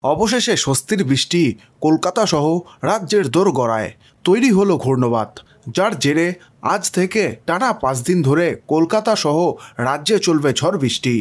অবশেষে স্বস্তির বৃষ্টি কলকাতা সহ রাজ্যের দোরগোড়ায় তৈরি হলো ঘূর্ণিবাত, যার জেরে আজ থেকে টানা 5 দিন ধরে কলকাতা সহ রাজ্যে চলবে ঝড় বৃষ্টি।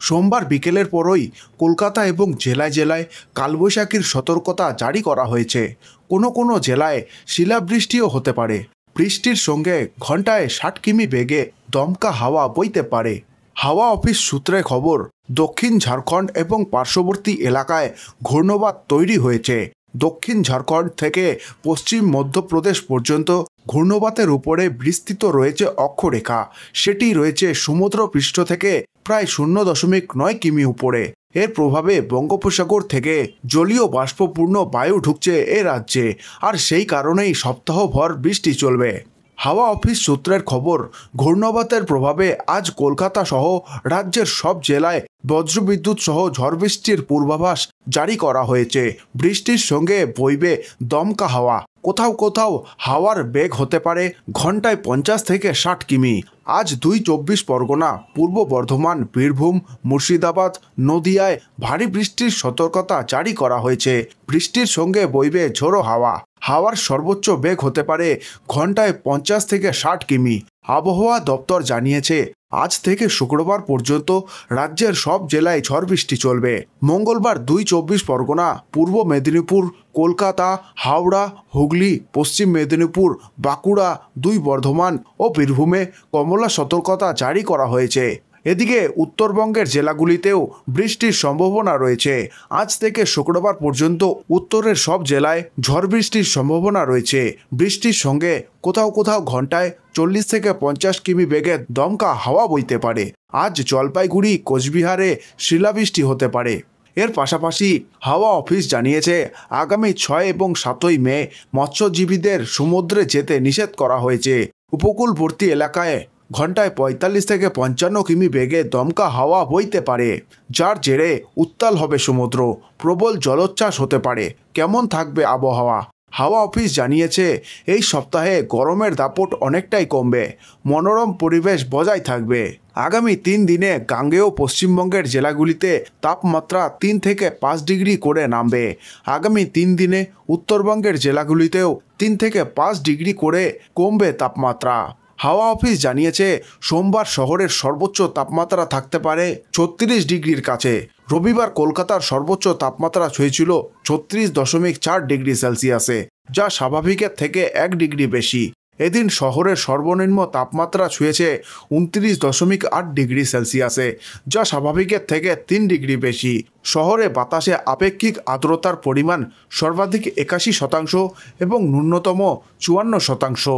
সোমবার বিকেলের পরই কলকাতা এবং জেলায় জেলায় কালবৈশাখীর সতর্কতা জারি করা হয়েছে। কোনো কোনো জেলায় শিলাবৃষ্টিও হতে পারে। বৃষ্টির সঙ্গে ঘন্টায় 60 কিমি বেগে দমকা হাওয়া বইতে পারে। হাওয়া অফিস সূত্রে খবর, দক্ষিণ ঝাড়খণ্ড এবং পার্শ্ববর্তী এলাকায় ঘূর্ণিবাত তৈরি হয়েছে। দক্ষিণ ঝাড়খণ্ড থেকে পশ্চিম মধ্যপ্রদেশ পর্যন্ত ঘূর্ণিবাতের উপরে বিস্তৃত রয়েছে অক্ষরেখা। সেটি রয়েছে সমুদ্রপৃষ্ঠ থেকে প্রায় 0.9 কিমি উপরে। এর প্রভাবে বঙ্গোপসাগর থেকে জলীয় বাষ্পপূর্ণ বায়ু ঢুকছে এ রাজ্যে, আর সেই কারণেই সপ্তাহভর বৃষ্টি চলবে। হাওয়া অফিস সূত্রের খবর, ঘূর্ণিবাতের প্রভাবে আজ কলকাতা সহ রাজ্যের সব জেলায় বজ্রবিদ্যুৎ সহ ঝড় বৃষ্টির পূর্বাভাস জারি করা হয়েছে। বৃষ্টির সঙ্গে বইবে দমকা হাওয়া। কোথাও কোথাও হাওয়ার বেগ হতে পারে ঘন্টায় 50 থেকে 60 কিমি। আজ 24 পরগনা, পূর্ব বর্ধমান, বীরভূম, মুর্শিদাবাদ, নদিয়ায় ভারী বৃষ্টির সতর্কতা জারি করা হয়েছে। বৃষ্টির সঙ্গে বইবে ঝোড়ো হাওয়া। হাওয়ার সর্বোচ্চ বেগ হতে পারে ঘন্টায় 50 থেকে 60 কিমি। আবহাওয়া দপ্তর জানিয়েছে, আজ থেকে শুক্রবার পর্যন্ত রাজ্যের সব জেলায় ঝড় বৃষ্টি চলবে। মঙ্গলবার 24 পরগনা, পূর্ব মেদিনীপুর, কলকাতা, হাওড়া, হুগলি, পশ্চিম মেদিনীপুর, বাঁকুড়া, 2 বর্ধমান ও বীরভূমে কমলা সতর্কতা জারি করা হয়েছে। এদিকে উত্তরবঙ্গের জেলাগুলিতেও বৃষ্টির সম্ভাবনা রয়েছে। আজ থেকে শুক্রবার পর্যন্ত উত্তরের সব জেলায় ঝড় বৃষ্টির সম্ভাবনা রয়েছে। বৃষ্টির সঙ্গে কোথাও কোথাও ঘন্টায় 40 থেকে 50 কিমি বেগে দমকা হাওয়া বইতে পারে। আজ জলপাইগুড়ি, কোচবিহারে শিলাবৃষ্টি হতে পারে। এর পাশাপাশি হাওয়া অফিস জানিয়েছে, আগামী 6 এবং 7ই মে মৎস্যজীবীদের সমুদ্রে যেতে নিষেধ করা হয়েছে। উপকূলবর্তী এলাকায় ঘন্টায় 45 থেকে 55 কিমি বেগে দমকা হাওয়া বইতে পারে, যার জেরে উত্তাল হবে সমুদ্র। প্রবল জলোচ্ছ্বাস হতে পারে। কেমন থাকবে আবহাওয়া? হাওয়া অফিস জানিয়েছে, এই সপ্তাহে গরমের দাপট অনেকটাই কমবে। মনোরম পরিবেশ বজায় থাকবে। আগামী 3 দিনে গাঙ্গেয় পশ্চিমবঙ্গের জেলাগুলিতে তাপমাত্রা 3 থেকে 5 ডিগ্রি করে নামবে। আগামী 3 দিনে উত্তরবঙ্গের জেলাগুলিতেও 3 থেকে 5 ডিগ্রি করে কমবে তাপমাত্রা। হাওয়া অফিস জানিয়েছে, সোমবার শহরের সর্বোচ্চ তাপমাত্রা থাকতে পারে 36 ডিগ্রির কাছে। রবিবার কলকাতার সর্বোচ্চ তাপমাত্রা ছুঁয়েছিল 36.4 ডিগ্রি সেলসিয়াসে, যা স্বাভাবিকের থেকে 1 ডিগ্রি বেশি। এদিন শহরের সর্বনিম্ন তাপমাত্রা ছুঁয়েছে 29.8 ডিগ্রি সেলসিয়াসে, যা স্বাভাবিকের থেকে 3 ডিগ্রি বেশি। শহরে বাতাসে আপেক্ষিক আর্দ্রতার পরিমাণ সর্বাধিক 81% এবং ন্যূনতম 54%।